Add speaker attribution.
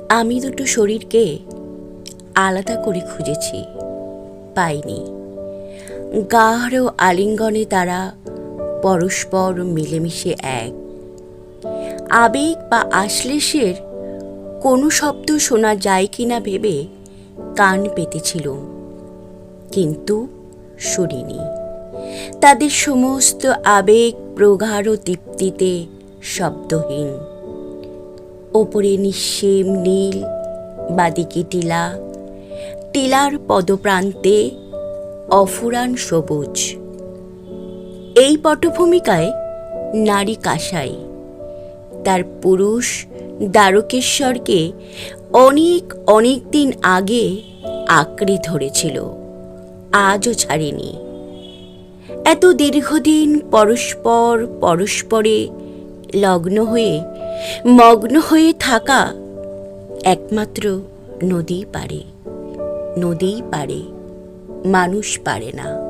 Speaker 1: আমি দুটো শরীরকে আলাদা করে খুঁজেছি, পাইনি। গাঢ় আলিঙ্গনে তারা পরস্পর মিলেমিশে এক। আবেগ বা আশ্লেষের কোনো শব্দ শোনা যায় কিনা ভেবে কান পেতেছিলুম, কিন্তু শুনিনি। তাদের সমস্ত আবেগ প্রগাঢ় দীপ্তিতে শব্দহীন। ওপরে নিঃসীম নীল, বাদিকে টিলা, টিলার পদপ্রান্তে অফুরান সবুজ। এই পটভূমিকায় নারী কাসাই তার পুরুষ দ্বারকেশ্বরকে অনেক অনেক দিন আগে আঁকড়ে ধরেছিল, আজও ছাড়েনি। এত দীর্ঘদিন পরস্পর পরস্পরে মগ্ন হয়ে থাকা একমাত্র নদী পারে, মানুষ পারে না।